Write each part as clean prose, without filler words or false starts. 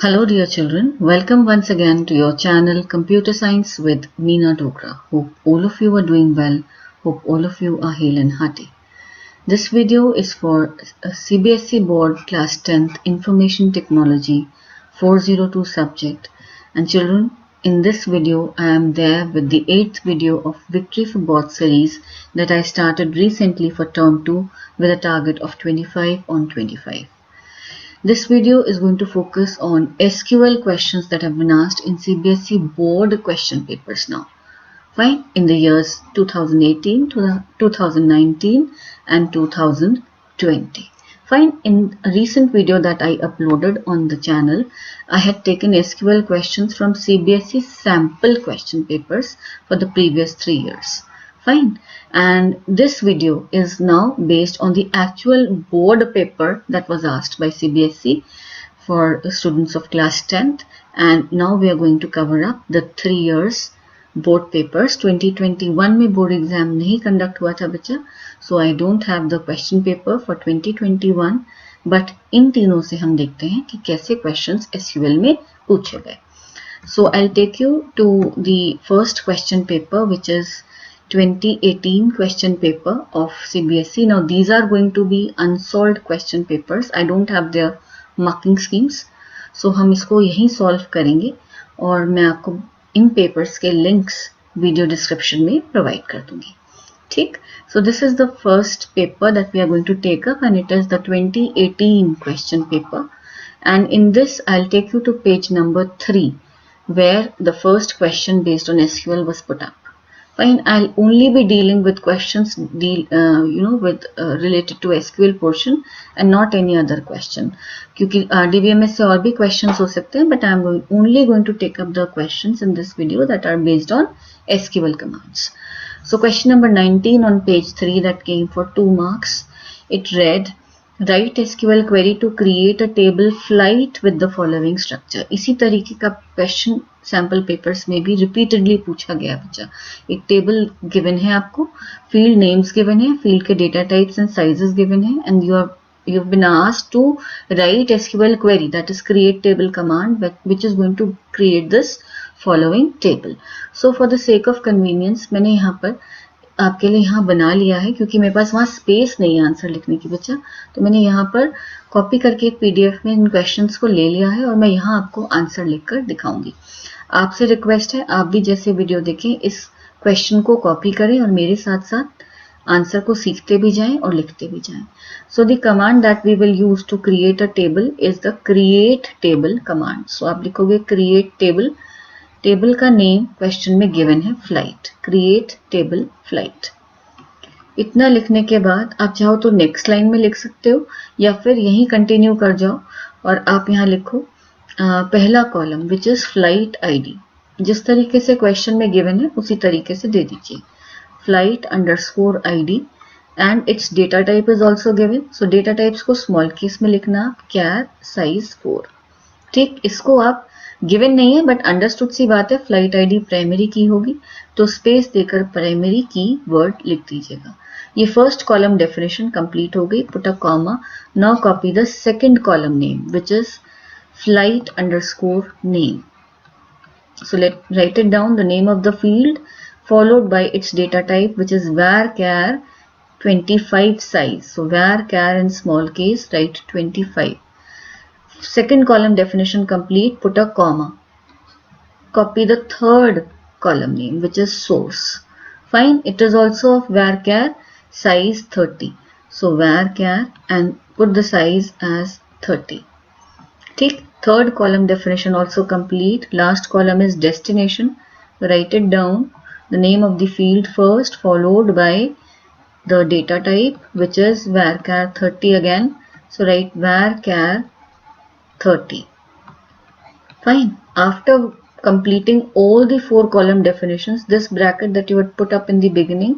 Hello dear children, welcome once again to your channel Computer Science with Meena Dogra. Hope all of you are doing well, hope all of you are hale and hearty. This video is for CBSE Board Class 10th Information Technology 402 subject, and children, in this video I am there with the 8th video of Victory for Both series that I started recently for term 2 with a target of 25 on 25. This video is going to focus on SQL questions that have been asked in CBSE board question papers now. Fine, in the years 2018 to 2019 and 2020. Fine, in a recent video that I uploaded on the channel, I had taken SQL questions from CBSE sample question papers for the previous 3 years. Fine, and this video is now based on the actual board paper that was asked by CBSE for students of class 10th, and now we are going to cover up the 3 years board papers. 2021 में board exam नहीं conduct हुआ था बच्चा, so I don't have the question paper for 2021, but इन तीनों से हम देखते हैं कि कैसे questions SQL में पूछे गए. So I'll take you to the first question paper, which is 2018 question paper of CBSE. Now these are going to be unsolved question papers. I don't have their marking schemes, so हम इसको यहीं solve करेंगे और मैं आपको इन papers के links video description में provide कर दूंगी. ठीक? So this is the first paper that we are going to take up, and it is the 2018 question paper, and in this I'll take you to page number 3 where the first question based on SQL was put up. Fine, I'll only be dealing with questions related to SQL portion and not any other question. क्योंकि DBMS से और भी questions हो सकते हैं, but I'm only going to take up the questions in this video that are based on SQL commands. So question number 19 on page 3 that came for 2 marks. It read, write SQL query to create a table flight with the following structure. इसी तरीके का question sample papers में भी repeatedly पूछा गया बच्चा. एक table given है आपको, फील्ड नेम्स गिवन है, फील्ड के data types and sizes given है, and you have been asked to write SQL query, that is create table command, which is going to create this following table. So for the sake of convenience मैंने यहाँ पर आपके लिए यहाँ बना लिया है, क्योंकि मेरे पास वहाँ स्पेस नहीं है आंसर लिखने की बच्चा, तो मैंने यहाँ पर कॉपी करके एक PDF में इन क्वेश्चंस को ले लिया है और मैं यहाँ आपको आंसर लिखकर दिखाऊंगी. आपसे रिक्वेस्ट है, आप भी जैसे वीडियो देखें इस क्वेश्चन को कॉपी करें और मेरे साथ साथ आंसर को सीखते भी जाएं और लिखते भी जाएं. So the command that we will use to create a table is the create table command. So आप लिखोगे क्रिएट टेबल, टेबल का नेम क्वेश्चन में गिवन है फ्लाइट, क्रिएट टेबल फ्लाइट. इतना लिखने के बाद आप चाहो तो नेक्स्ट लाइन में लिख सकते हो या फिर यहीं कंटिन्यू कर जाओ और आप यहाँ लिखो पहला column which is flight ID. जिस तरीके से क्वेश्चन में गिवन है उसी तरीके से दे दीजिए, flight underscore ID, and it's data type is also given. So data types को स्मॉल केस में लिखना, कैर साइज 4. ठीक, इसको आप गिवन नहीं है बट अंडरस्टूड सी बात है, फ्लाइट आईडी प्राइमरी की होगी तो स्पेस देकर प्राइमरी की वर्ड लिख दीजिएगा. ये फर्स्ट कॉलम डेफिनेशन कंप्लीट हो गई. Put a comma. Now copy the second column name which is flight underscore name. So let's write it down, the name of the field followed by its data type, which is varchar 25 size. So varchar in small case, write 25. Second column definition complete, put a comma. Copy the third column name, which is source. Fine, it is also of varchar size 30. So varchar and put the size as 30. ठीक, third column definition also complete. Last column is destination. Write it down, the name of the field first followed by the data type, which is varchar 30 again. So write varchar 30. Fine. After completing all the 4 column definitions, this bracket that you would put up in the beginning,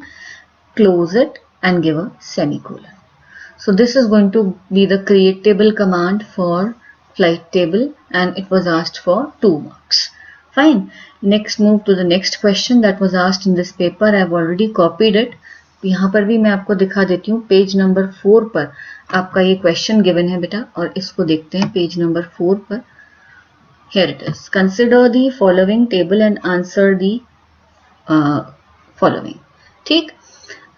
close it and give a semicolon. So this is going to be the create table command for flight table, and it was asked for 2 marks. Fine. Next move to the next question that was asked in this paper. I have already copied it. यहाँ पर भी मैं आपको दिखा देती हूँ. Page number 4 पर आपका ये क्वेश्चन गिवन है बेटा, और इसको देखते हैं पेज नंबर 4 पर. Here it is. Consider the following table and answer the following. ठीक,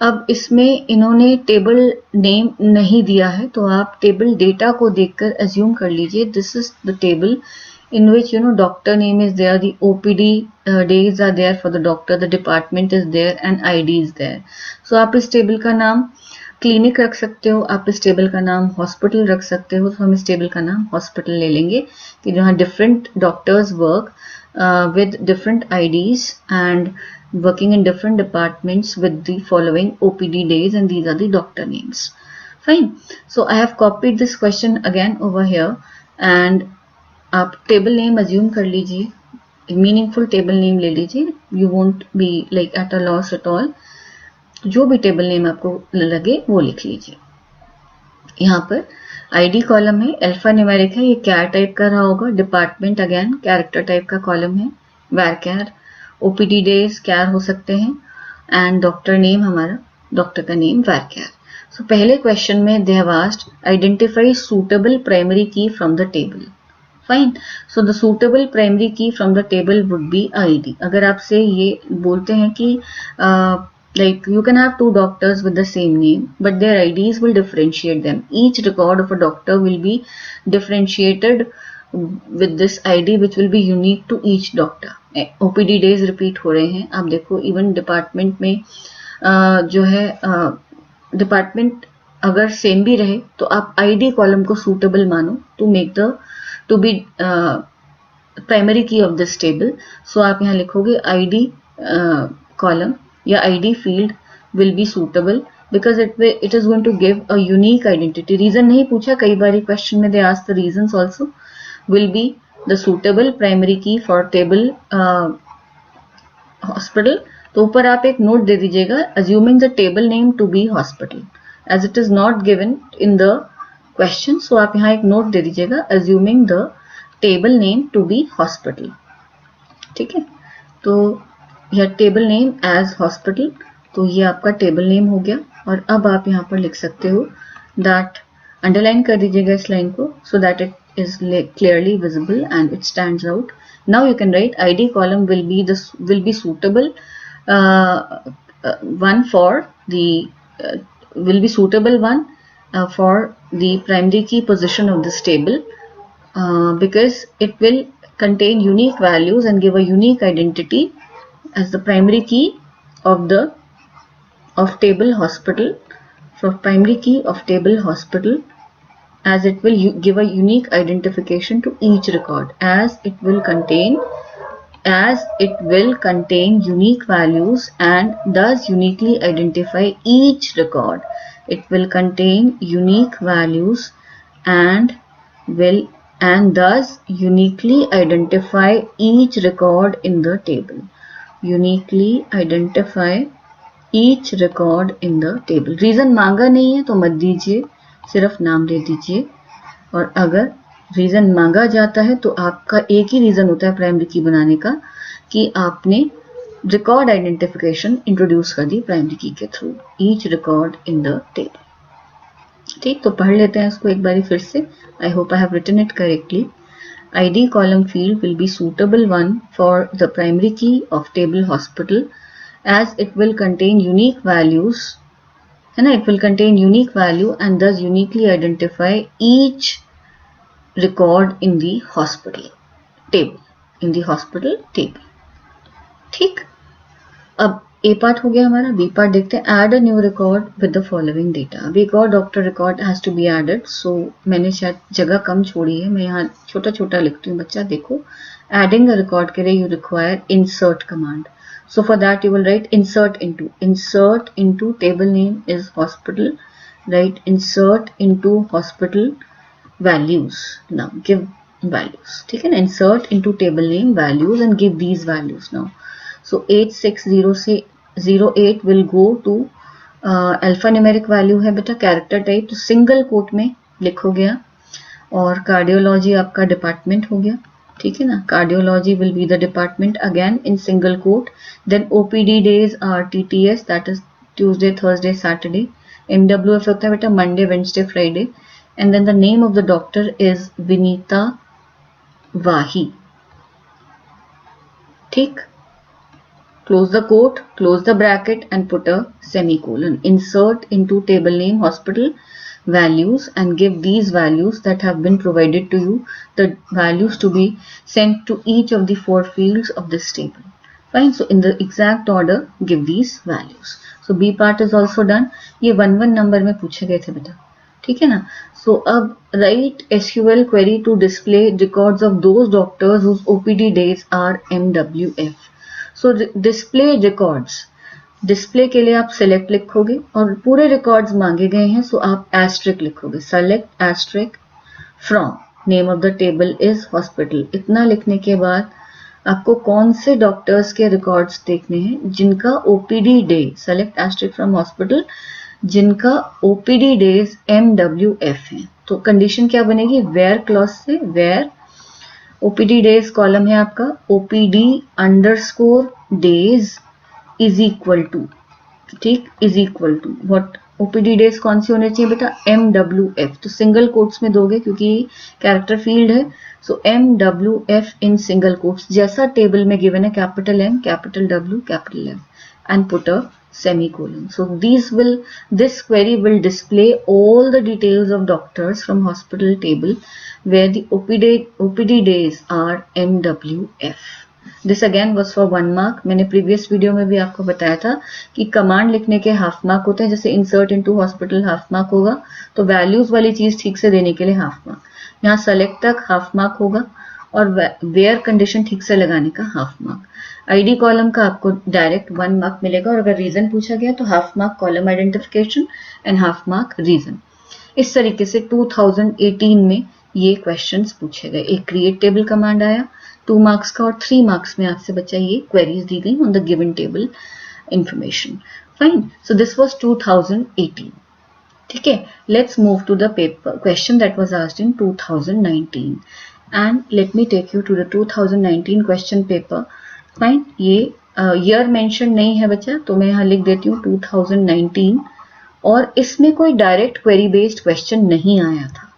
अब इसमें इन्होंने टेबल नेम नहीं दिया है, तो आप टेबल डेटा को देखकर अज्यूम कर लीजिए this is the table in which doctor name is there, the OPD days are there for the doctor, the department is there and ID is there. So आप इस टेबल का नाम clinic रख सकते हो, आप इस टेबल का नाम हॉस्पिटल रख सकते हो, तो हम इस टेबल का नाम हॉस्पिटल ले लेंगे कि जहाँ different doctors work with different IDs and working in different departments with the following OPD days, and these are the doctor names. Fine. So I have copied this question again over here, and आप table name assume कर लीजिए, meaningful table name ले लीजिए, you won't be like at a loss at all, जो भी table name आपको लगे वो लिख लीजिए। यहाँ पर आईडी कॉलम है, अल्फा न्यूमेरिक है, ये कैर टाइप का रहा होगा, डिपार्टमेंट अगेन कैरेक्टर टाइप का कॉलम है, varchar, OPD days char हो सकते हैं, एंड डॉक्टर नेम हमारा डॉक्टर का नेम वैर कैर। सो पहले क्वेश्चन में they have asked identify suitable primary key from the table. Fine, so the suitable primary key from the table would be ID. अगर आपसे ये बोलते हैं कि like you can have two doctors with the same name but their IDs will differentiate them, each record of a doctor will be differentiated with this ID which will be unique to each doctor. OPD days repeat हो रहे हैं, आप देखो even department में जो है department अगर same भी रहे तो आप ID कॉलम को सूटेबल मानो to make the to be primary key of this table. So आप यहाँ लिखोगे ID कॉलम या ID field will be suitable because it is going to give a unique identity. Reason नहीं पूछा, कई बार question में they ask the reasons also. Will be the suitable primary key for table hospital. तो ऊपर आप एक note दे दीजिएगा assuming the table name to be hospital as it is not given in the question. So आप यहाँ एक note दे दीजिएगा assuming the table name to be hospital. ठीक है, तो या टेबल नेम एज हॉस्पिटल, तो ये आपका टेबल नेम हो गया। और अब आप यहाँ पर लिख सकते हो दैट, अंडरलाइन कर दीजिएगा इस लाइन को so that it is clearly visible and it stands out. Now you can write ID column will be suitable one for the will be suitable one for the primary key position of this table because it will contain unique values and give a unique identity as the primary key of table hospital, for primary key of table hospital, as it will give a unique identification to each record, as it will contain unique values and thus uniquely identify each record. It will contain unique values and thus uniquely identify each record in the table. Uniquely identify each record in the table. Reason मांगा नहीं है तो मत दीजिए, सिर्फ नाम दे दीजिए। और अगर रीजन मांगा जाता है तो आपका एक ही रीजन होता है प्राइमरी की बनाने का कि आपने रिकॉर्ड आइडेंटिफिकेशन इंट्रोड्यूस कर दी प्राइमरी की के through, each record in the table. ठीक, तो पढ़ लेते हैं इसको एक बारी फिर से। I hope I have written it correctly. ID column field will be suitable one for the primary key of table hospital as it will contain unique values, and it will contain unique value and thus uniquely identify each record in the hospital table. ठीक, अब A part हो गया हमारा। B part देखते हैं। Add a new record with the following data. अब एक और doctor record has to be added. So मैंने शायद जगह कम छोड़ी है, मैं यहाँ छोटा छोटा लिखती हूँ बच्चा देखो। Adding a record के लिए you require insert command. So for that you will write insert into table name is hospital. Write insert into hospital values. Now give values. ठीक है ना, insert into table name values and give these values now. So 860 से 08 will go to alpha numeric value है बेटा, character type, तो single quote में लिखो गया। और कार्डियोलॉजी आपका डिपार्टमेंट हो गया, ठीक है ना, cardiology will be the department again in single quote. Then OPD days are TTS, that is Tuesday Thursday Saturday. MWF होता है बेटा Monday Wednesday Friday. And then the name of the doctor is Vinita Wahi, ठीक, close the quote, close the bracket and put a semicolon. Insert into table name hospital values and give these values that have been provided to you, the values to be sent to each of the 4 fields of this table. Fine. So in the exact order give these values. So B part is also done. ये 1-1 number में पूछे गए थे बेटा, ठीक है ना. So अब write SQL query to display records of those doctors whose OPD days are MWF. So display records, display के लिए आप सेलेक्ट लिखोगे और पूरे रिकॉर्ड्स मांगे गए हैं, सो आप एस्ट्रिक लिखोगे. Select asterisk from name of the table is hospital. इतना लिखने के बाद आपको कौन से डॉक्टर्स के रिकॉर्ड्स देखने हैं जिनका OPD day, select asterisk from hospital, जिनका ओपीडी डेज MWF है. तो कंडीशन क्या बनेगी, वेयर क्लॉज से, वेयर ओपीडी डेज कॉलम है आपका, OPD underscore days is equal to, ठीक, is equal to what, OPD days कौन सी होनी चाहिए बेटा, MWF. तो सिंगल कोट्स में दोगे क्योंकि कैरेक्टर फील्ड है. सो MWF इन सिंगल कोट्स, जैसा टेबल में गिवन है, capital M, capital W, capital M, and put a semicolon. So this query will display all the details of doctors from hospital table where the OPD days are MWF. This again was for 1 mark. मैंने previous video में भी आपको बताया था कि command लिखने के half mark होते हैं. जैसे insert into hospital half mark होगा, तो वैल्यूज वाली चीज ठीक से देने के लिए हाफ मार्क. यहाँ सेलेक्ट तक हाफ मार्क होगा और वेयर कंडीशन ठीक से लगाने का हाफ मार्क. आईडी कॉलम का आपको डायरेक्ट 1 मार्क मिलेगा और अगर रीजन पूछा गया तो half mark column identification and half mark reason. इस तरीके से 2018 में ये क्वेश्चंस पूछे गए. एक क्रिएट टेबल कमांड आया 2 मार्क्स का और 3 मार्क्स में आपसे बच्चा ये क्वेरीज दी गई on the given table information. Fine. So this was 2018. ठीक है, let's move to the paper question that was asked in 2019 and let me take you to the 2019 question paper. Fine. ये year mention नहीं है बच्चा, तो मैं यहाँ लिख देती हूँ 2019 और इसमें कोई डायरेक्ट क्वेरी बेस्ड क्वेश्चन नहीं आया था.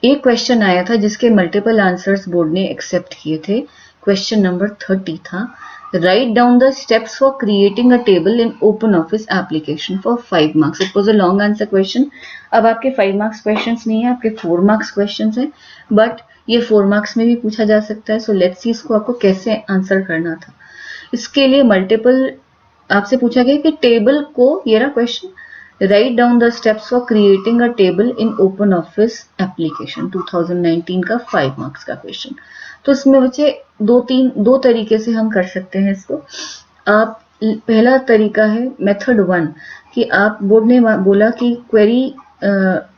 एक क्वेश्चन आया था जिसके मल्टीपल आंसर्स बोर्ड ने एक्सेप्ट किए थे. क्वेश्चन नंबर 30 था, write down the steps for creating a table in open office application for 5 marks. It was a long answer question. अब आपके 5 मार्क्स क्वेश्चन नहीं है, आपके 4 मार्क्स क्वेश्चन है, बट ये 4 मार्क्स में भी पूछा जा सकता है. सो लेट्स सी इसको आपको कैसे आंसर करना था. इसके लिए मल्टीपल आपसे पूछा गया कि टेबल को, ये रहा question, write down the steps for creating a table in open office application. 2019 का 5 मार्क्स का क्वेश्चन. तो इसमें बच्चे दो तरीके से हम कर सकते हैं इसको. आप पहला तरीका है मेथड 1 कि आप बोर्ड ने बोला कि क्वेरी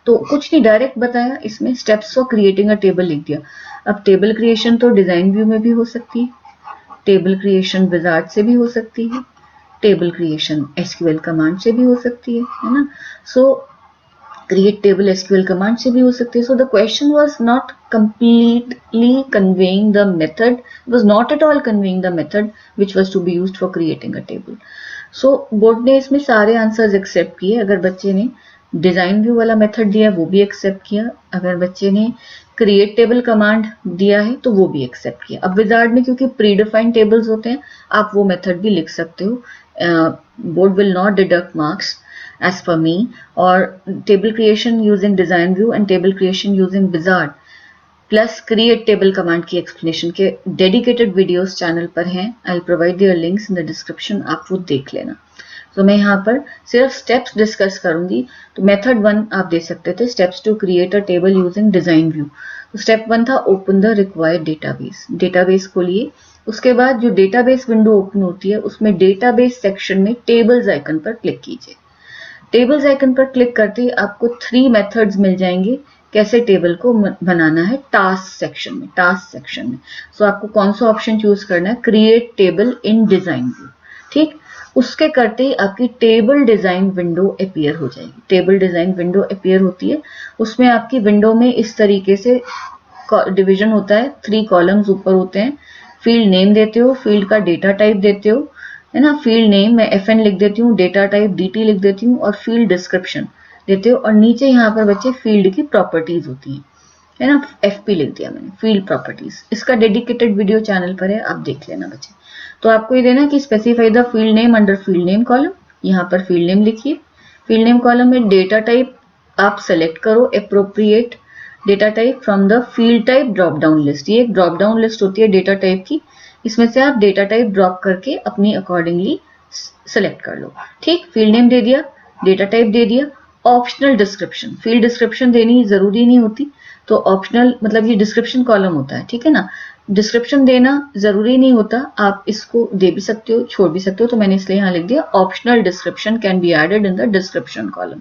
तो कुछ नहीं डायरेक्ट बताया, इसमें steps for creating a table लिख दिया. अब टेबल क्रिएशन तो डिजाइन व्यू में भी हो सकती है, टेबल क्रिएशन विजार्ड से भी हो सकती है, टेबल क्रिएशन SQL कमांड से भी हो सकती है ना. सो क्रिएट टेबल SQL कमांड से भी हो सकती है. So the question was not completely conveying the method, was not at all conveying the method which was to be used for creating a table. So board ने इसमें सारे answers accept किए. अगर बच्चे ने डिजाइन व्यू वाला method दिया वो भी एक्सेप्ट किया, अगर बच्चे ने क्रिएट टेबल कमांड दिया है तो वो भी एक्सेप्ट किया. अब विजार्ड में क्योंकि प्री डिफाइंड टेबल्स होते हैं, आप वो मेथड भी लिख सकते हो. Board will not deduct marks as per me. और table creation using design view and table creation using wizard plus create table command की एक्सप्लेनेशन के डेडिकेटेड वीडियोस चैनल पर हैं. I will provide there links in the description, आप वो देख लेना. तो मैं यहाँ पर सिर्फ स्टेप्स डिस्कस करूंगी. तो मेथड 1 आप दे सकते थे, steps to create a table using design view. तो स्टेप 1 था open the required database. Database खोलिए. उसके बाद जो डेटाबेस विंडो ओपन होती है उसमें डेटाबेस सेक्शन में टेबल्स आइकन पर क्लिक कीजिए. टेबल्स आइकन पर क्लिक करते ही आपको 3 मेथड्स मिल जाएंगे कैसे टेबल को बनाना है टास्क सेक्शन में. टास्क सेक्शन में सो आपको कौन सा ऑप्शन चूज करना है, क्रिएट टेबल इन डिजाइन व्यू. ठीक, उसके करते ही आपकी टेबल डिजाइन विंडो अपीयर हो जाएगी. टेबल डिजाइन विंडो अपीयर होती है, उसमें आपकी विंडो में इस तरीके से डिवीजन होता है, 3 कॉलम्स ऊपर होते हैं. फील्ड नेम देते हो, फील्ड का डेटा टाइप देते हो, है ना. फील्ड नेम मैं FN लिख देती हूँ, डेटा टाइप DT लिख देती हूँ और फील्ड डिस्क्रिप्शन देते हो. और नीचे यहाँ पर बच्चे फील्ड की प्रॉपर्टीज होती हैं, है ना, FP लिख दिया मैंने, फील्ड प्रॉपर्टीज। इसका डेडिकेटेड वीडियो चैनल पर है, आप देख लेना बच्चे। तो आपको ये देना कि specify the field name under field name column, यहाँ पर फील्ड नेम लिखिए। फील्ड नेम कॉलम में डेटा टाइप आप सेलेक्ट करो appropriate data type from the field type drop down list. ये एक ड्रॉप डाउन लिस्ट होती है डेटा टाइप की, इसमें से आप डेटा टाइप ड्रॉप करके अपनी अकॉर्डिंगली सेलेक्ट कर लो। ठीक, फील्ड नेम दे दिया, डेटा टाइप दे दिया। ऑप्शनल डिस्क्रिप्शन, फील्ड डिस्क्रिप्शन देनी जरूरी नहीं होती, तो ऑप्शनल मतलब ये डिस्क्रिप्शन कॉलम होता है, ठीक है ना। डिस्क्रिप्शन देना जरूरी नहीं होता, आप इसको दे भी सकते हो, छोड़ भी सकते हो, तो मैंने इसलिए यहाँ लिख दिया optional description can be added in the description column.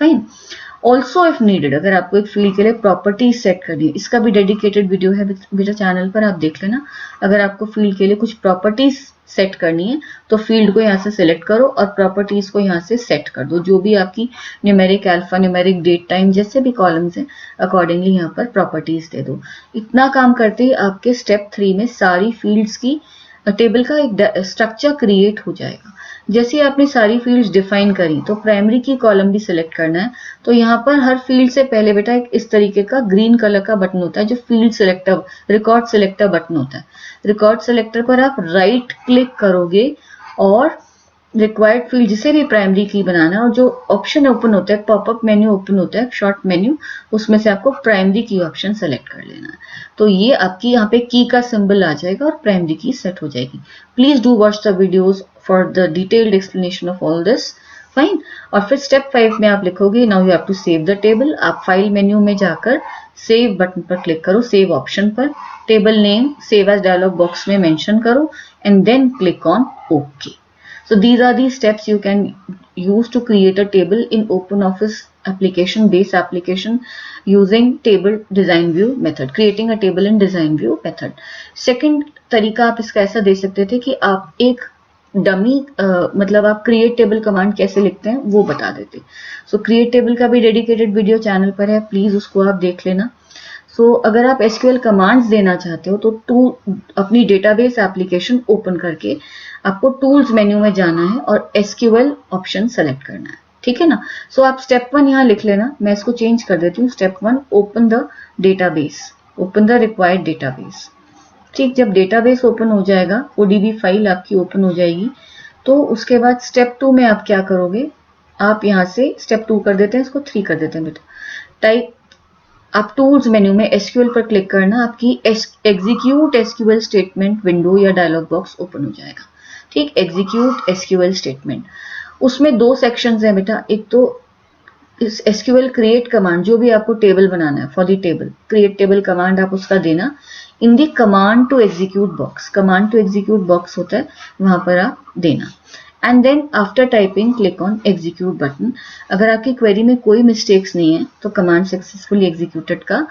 Fine. Also if needed, अगर आपको एक फील्ड के लिए प्रॉपर्टीज सेट करनी है, इसका भी डेडिकेटेड वीडियो है मेरे चैनल पर, आप देख लेना। अगर आपको फील्ड के लिए कुछ प्रॉपर्टीज सेट करनी है तो फील्ड को यहाँ से सिलेक्ट करो और प्रॉपर्टीज को यहाँ से सेट कर दो। जो भी आपकी numeric, alpha numeric, date time जैसे भी कॉलम्स हैं अकॉर्डिंगली यहाँ पर प्रॉपर्टीज दे दो। इतना काम करते ही आपके स्टेप 3 में सारी फील्ड्स की टेबल का एक स्ट्रक्चर क्रिएट हो जाएगा। जैसे ही आपने सारी फील्ड्स डिफाइन करी तो प्राइमरी की कॉलम भी सिलेक्ट करना है। तो यहाँ पर हर फील्ड से पहले बेटा एक इस तरीके का ग्रीन कलर का बटन होता है जो field selector, record selector button होता है। रिकॉर्ड सिलेक्टर पर आप राइट क्लिक करोगे और रिक्वायर्ड फील्ड जिसे भी प्राइमरी की बनाना है, और जो ऑप्शन ओपन होता है, पॉपअप मेन्यू ओपन होता है, शॉर्ट मेन्यू, उसमें से आपको प्राइमरी की ऑप्शन सेलेक्ट कर लेना है। तो ये आपकी यहाँ पे की का सिंबल आ जाएगा और प्राइमरी की सेट हो जाएगी। Please do watch the videos for the detailed explanation of all this. Fine. और फिर स्टेप 5 में आप लिखोगे now you have to save the table. आप फाइल मेन्यू में जाकर सेव बटन पर क्लिक करो, सेव ऑप्शन पर, table name save as dialog box में मेंशन करो and then click on okay. So these are the steps you can use to create a table in OpenOffice application, base application, using table design view method, creating a table in design view method. Second तरीका आप इसका ऐसा दे सकते थे कि आप एक dummy मतलब आप क्रिएट टेबल कमांड कैसे लिखते हैं वो बता देते। सो क्रिएट टेबल का भी डेडिकेटेड वीडियो चैनल पर है, प्लीज उसको आप देख लेना। सो अगर आप SQL कमांड्स देना चाहते हो तो अपनी डेटाबेस एप्लीकेशन ओपन करके आपको टूल्स मेन्यू में जाना है और SQL ऑप्शन सेलेक्ट करना है, ठीक है ना। सो आप स्टेप 1 यहाँ लिख लेना, मैं इसको चेंज कर देती हूँ। Step 1 open the database, open the required database. ठीक, जब डेटाबेस ओपन हो जाएगा, ODB फाइल आपकी ओपन हो जाएगी, तो उसके बाद स्टेप 2 में आप क्या करोगे, आप यहाँ से स्टेप 2 कर देते हैं, इसको 3 कर देते हैं बेटा। टाइप आप टूल्स मेन्यू में SQL पर क्लिक करना, आपकी एग्जीक्यूट SQL स्टेटमेंट विंडो या डायलॉग बॉक्स ओपन हो जाएगा। ठीक, एग्जीक्यूट SQL स्टेटमेंट, उसमें 2 सेक्शंस हैं बेटा। एक तो इस SQL क्रिएट कमांड, जो भी आपको टेबल बनाना है for the table, create table command आप उसका देना in the command to execute box. Command to execute box होता है, वहां पर आप देना। And then after typing click on execute button. अगर आपकी क्वेरी में कोई मिस्टेक्स नहीं है तो कमांड सक्सेसफुली एग्जीक्यूटेड का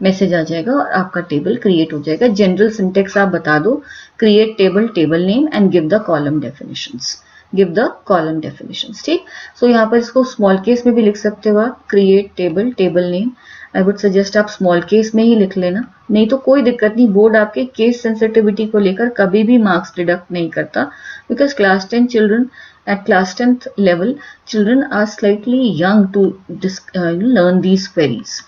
मैसेज आ जाएगा और आपका टेबल क्रिएट हो जाएगा। जनरल सिंटेक्स आप बता दो, create table, table name and give the column definitions, give the column definitions. ठीक, सो यहाँ पर इसको स्मॉल केस में भी लिख सकते हो आप, create table, table name. I would suggest आप स्मॉल केस में ही लिख लेना, नहीं तो कोई दिक्कत नहीं, बोर्ड आपके केस सेंसिटिविटी को लेकर कभी भी मार्क्स डिडक्ट नहीं करता, because class 10 children at class 10th level children are slightly young to learn these queries.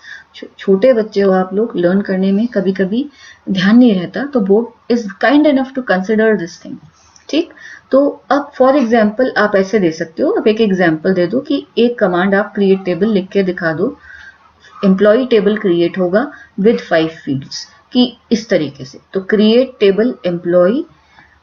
छोटे बच्चे हो आप लोग, लर्न करने में कभी कभी ध्यान नहीं रहता, तो board is kind enough to consider this thing. ठीक, तो अब फॉर एग्जाम्पल आप ऐसे दे सकते हो, अब एक एग्जाम्पल दे दो कि एक कमांड आप क्रिएट टेबल लिख के दिखा दो, एम्प्लॉय टेबल क्रिएट होगा विद 5 फील्ड्स कि इस तरीके से। तो create table employee,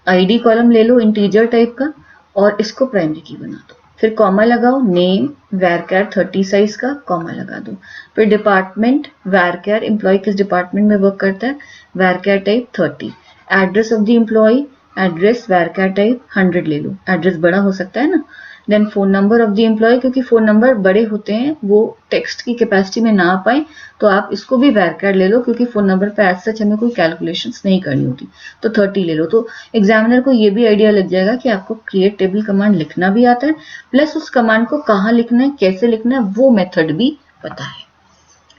ID column ले लो इंटीजर टाइप का और इसको प्राइमरी की बना दो, फिर कॉमा लगाओ, नेम varchar 30 साइज का कॉमा लगा दो, फिर डिपार्टमेंट varchar, एम्प्लॉय किस डिपार्टमेंट में वर्क करता है, varchar type 30, address of the employee, address varchar type 100 ले लो, एड्रेस बड़ा हो सकता है ना। Then phone number of the employee, क्योंकि फोन नंबर बड़े होते हैं, वो टेक्स्ट की कैपेसिटी में ना आ पाए, तो आप इसको भी varchar ले लो, क्योंकि फोन नंबर पे एज सच हमें कोई कैलकुलेशंस नहीं करनी होती, तो 30 ले लो। तो एग्जामिनर को ये भी आइडिया लग जाएगा कि आपको क्रिएट टेबल कमांड लिखना भी आता है, प्लस उस कमांड को कहाँ लिखना है, कैसे लिखना है, वो मेथड भी पता है।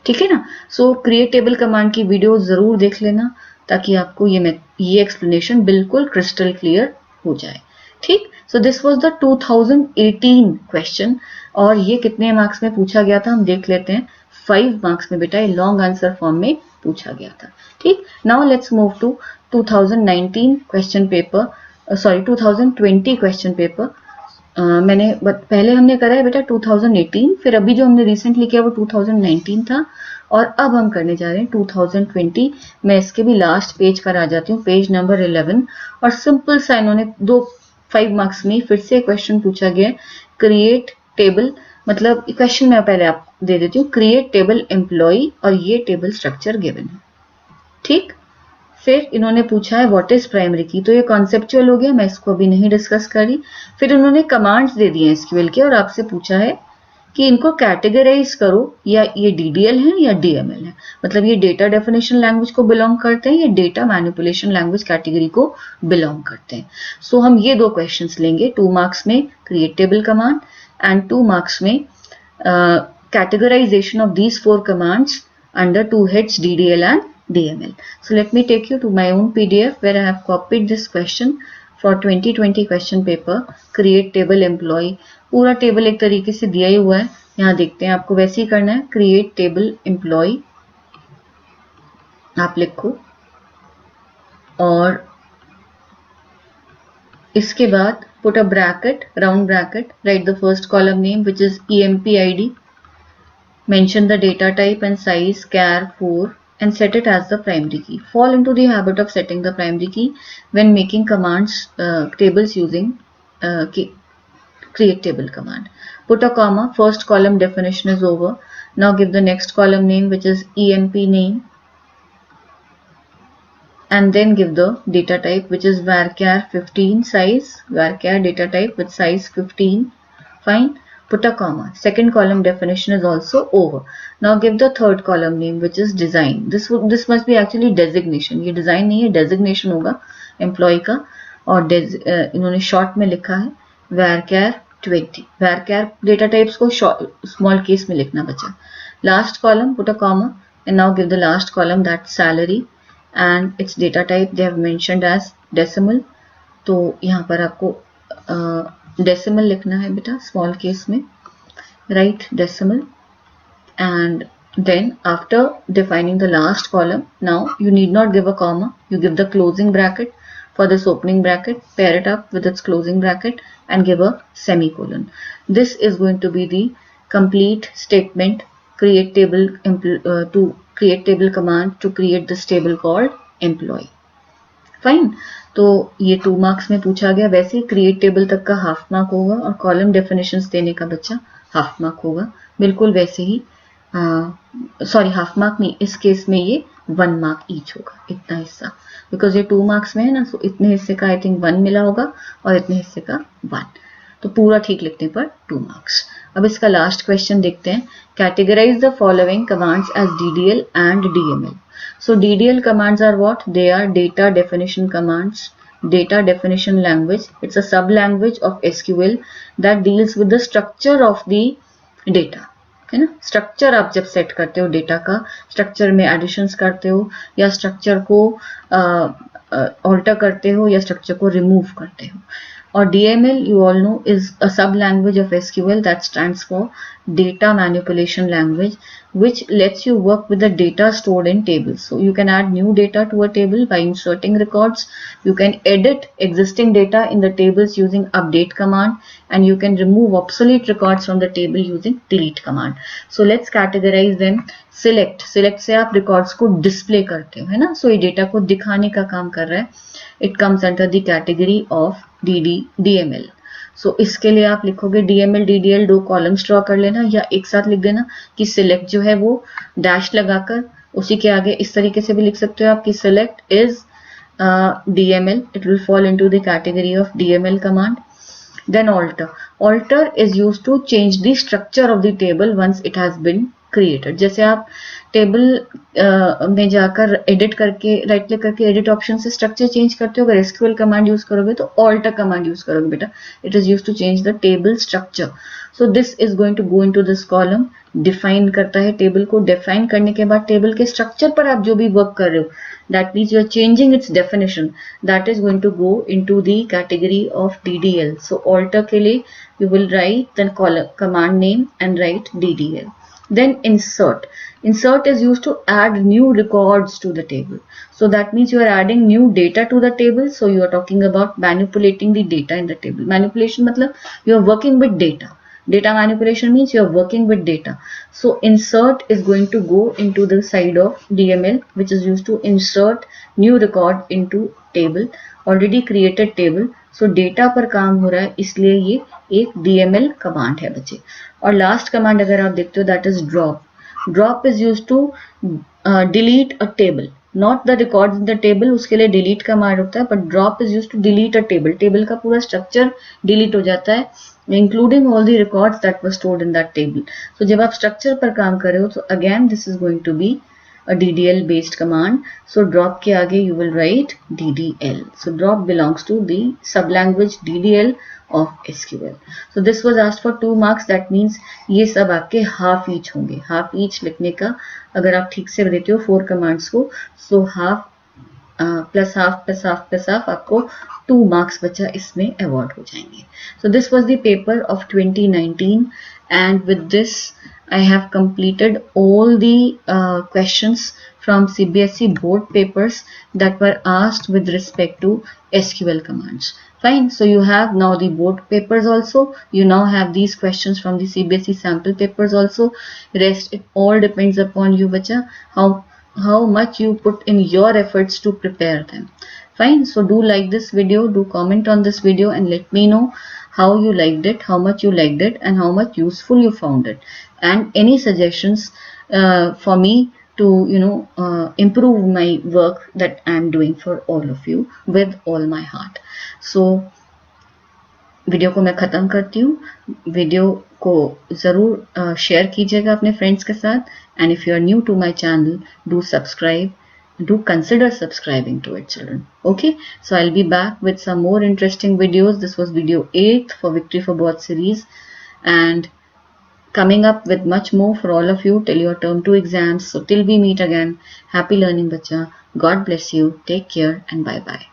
ठीक है ना। सो क्रिएट टेबल कमांड की वीडियो जरूर देख लेना ताकि आपको ये एक्सप्लेनेशन बिल्कुल क्रिस्टल क्लियर हो जाए। ठीक, सो दिस वाज द 2018 क्वेश्चन, और ये कितने मार्क्स में पूछा गया था हम देख लेते हैं। 5 मार्क्स में बेटा ये लॉन्ग आंसर फॉर्म में पूछा गया था। ठीक, now let's move to 2019 question paper, sorry 2020 question paper. पहले हमने करा है बेटा 2018, फिर अभी जो हमने रिसेंटली किया वो 2019 था, और अब हम करने जा रहे हैं 2020। मैं इसके भी लास्ट पेज पर आ जाती हूँ, पेज नंबर 11, और सिंपल सा इन्होंने 5 मार्क्स में फिर से क्वेश्चन पूछा गया है, क्रिएट टेबल, मतलब क्वेश्चन मैं पहले आप दे देती हूँ, क्रिएट टेबल एम्प्लॉय, और ये टेबल स्ट्रक्चर गिवन है। ठीक, फिर इन्होंने पूछा है व्हाट इज प्राइमरी की, तो ये कॉन्सेप्चुअल हो गया, मैं इसको अभी नहीं डिस्कस करी। फिर इन्होंने कमांड्स दे दिए एसक्यूएल के, और आपसे पूछा है कि इनको कैटेगराइज करो, या ये डीडीएल है या डीएमएल है, मतलब ये डेटा डेफिनेशन लैंग्वेज को बिलोंग करते हैं या डेटा मैनिपुलेशन लैंग्वेज कैटेगरी को बिलोंग करते हैं। सो हम ये 2 क्वेश्चंस लेंगे, 2 मार्क्स में create table command and 2 marks में categorization of these 4 commands under 2 heads DDL and DML. So let me take you to my own PDF where I have copied this question for 2020 question paper, create table employee. पूरा table एक तरीके से दिया ही हुआ है, यहाँ देखते हैं, आपको वैसे ही करना है, create table employee आप लिखो, और इसके बाद put a bracket, round bracket, write the first column name which is EMP ID, mention the data type and size char 4 and set it as the primary key. Fall into the habit of setting the primary key when making commands, tables using create table command. Put a comma, first column definition is over. Now give the next column name which is EMP name, and then give the data type which is varchar 15 size, varchar data type with size 15, fine. Put a comma, second column definition is also over. Now give the third column name which is design. This must be actually designation, ये design नहीं है, designation होगा employee का, और इन्होंने short में लिखा है varchar 20. varchar data types को small case में लिखना बचा. Last column put a comma and now give the last column, that's salary, and its data type they have mentioned as decimal. तो यहाँ पर आपको डेसिमल लिखना है बेटा स्मॉल केस में, right decimal, and then after defining the last column, now you need not give a comma, you give the closing bracket for this opening bracket, pair it up with its closing bracket and give a semicolon. This is going to be the complete statement, create table to create table command to create this table called employee. Fine, तो ये 2 marks में पूछा गया। वैसे create table तक का half mark होगा और कॉलम डेफिनेशंस देने का बच्चा हाफ मार्क होगा, बिल्कुल वैसे ही, सॉरी हाफ मार्क नहीं, इस केस में ये 1 मार्क ईच होगा, इतना हिस्सा, बिकॉज ये 2 मार्क्स में है ना, सो इतने हिस्से का आई थिंक 1 मिला होगा और इतने हिस्से का 1, तो पूरा ठीक लिखने पर 2 मार्क्स। अब इसका लास्ट क्वेश्चन देखते हैं, categorize the following commands as DDL and DML. So DDL commands are what? They are data definition commands, data definition language. It's a sub language of SQL that deals with the structure of the data. है ना, structure आप जब set करते हो data का, structure में editions करते हो या स्ट्रक्चर को ऑल्टर करते हो या स्ट्रक्चर को रिमूव करते हो। और DML you all know is a sub language of SQL that stands for data manipulation language, which lets you work with the data stored in tables. So you can add new data to a table by inserting records, you can edit existing data in the tables using update command, and you can remove obsolete records from the table using delete command. So let's categorize them. Select से आप records को display करते हो, है ना, so ये data को दिखाने का काम कर रहा है। It comes under the category of DML. सो इसके लिए आप लिखोगे DML DDL, 2 कॉलम्स ड्रॉ कर लेना, या एक साथ लिख देना कि सिलेक्ट जो है वो डैश लगाकर उसी के आगे इस तरीके से भी लिख सकते हो आप कि select is DML, it will fall into the category of DML command. Then alter is used to change the structure of the table once it has been created. जैसे आप टेबल में जाकर एडिट करके राइट क्लिक करके edit option से structure change करते हो, अगर SQL कमांड यूज करोगे तो alter कमांड यूज करोगे बेटा. It is use to change the table structure. So this is going to go into this column. Define करता है टेबल को. डिफाइन करने के बाद टेबल के स्ट्रक्चर पर आप जो भी वर्क कर रहे हो, that means you are changing its definition, that is going to go into the category of DDL. So alter के लिए you will write the command name and write DDL. Then insert. Insert is used to add new records to the table. So that means you are adding new data to the table. So you are talking about manipulating the data in the table. Manipulation matlab you are working with data. Data manipulation means you are working with data. So insert is going to go into the side of DML, which is used to insert new record into table, already created table. So data पर काम हो रहा है, इसलिए ये एक DML command है बच्चे. और लास्ट कमांड अगर आप देखते हो that is drop. Drop is use to delete a table, not the records in the table, उसके लिए डिलीट कमांड होता है, but drop is use to delete a table. Table का पूरा स्ट्रक्चर डिलीट हो जाता है, including all the records that were stored in that table. So जब आप स्ट्रक्चर पर काम कर रहे हो तो again this is going to be a DDL based command. So drop के आगे you will write DDL. So drop belongs to the sublanguage DDL of SQL. So this was asked for 2 marks. That means ये सब आपके half each होंगे. half each लिखने का अगर आप ठीक से देते हो 4 commands को, so half plus half plus half plus half आपको 2 marks बचा इसमें अवॉर्ड हो जाएंगे. So this was the paper of 2019 and with this I have completed all the questions from CBSE board papers that were asked with respect to SQL commands. Fine, so you have now the board papers also, you now have these questions from the CBSE sample papers also. Rest it all depends upon you bacha, how much you put in your efforts to prepare them. Fine, so do like this video, do comment on this video and let me know how you liked it, how much you liked it and how much useful you found it, and any suggestions for me to improve my work that I am doing for all of you with all my heart. So video को मैं ख़त्म करती हूँ. Video को ज़रूर share कीजिएगा अपने friends के साथ. And if you are new to my channel, do subscribe, do consider subscribing to it, children. Okay, so I'll be back with some more interesting videos. This was video 8 for Victory for Both series, and coming up with much more for all of you till your term 2 exams. So till we meet again, happy learning bacha. God bless you, take care and bye bye.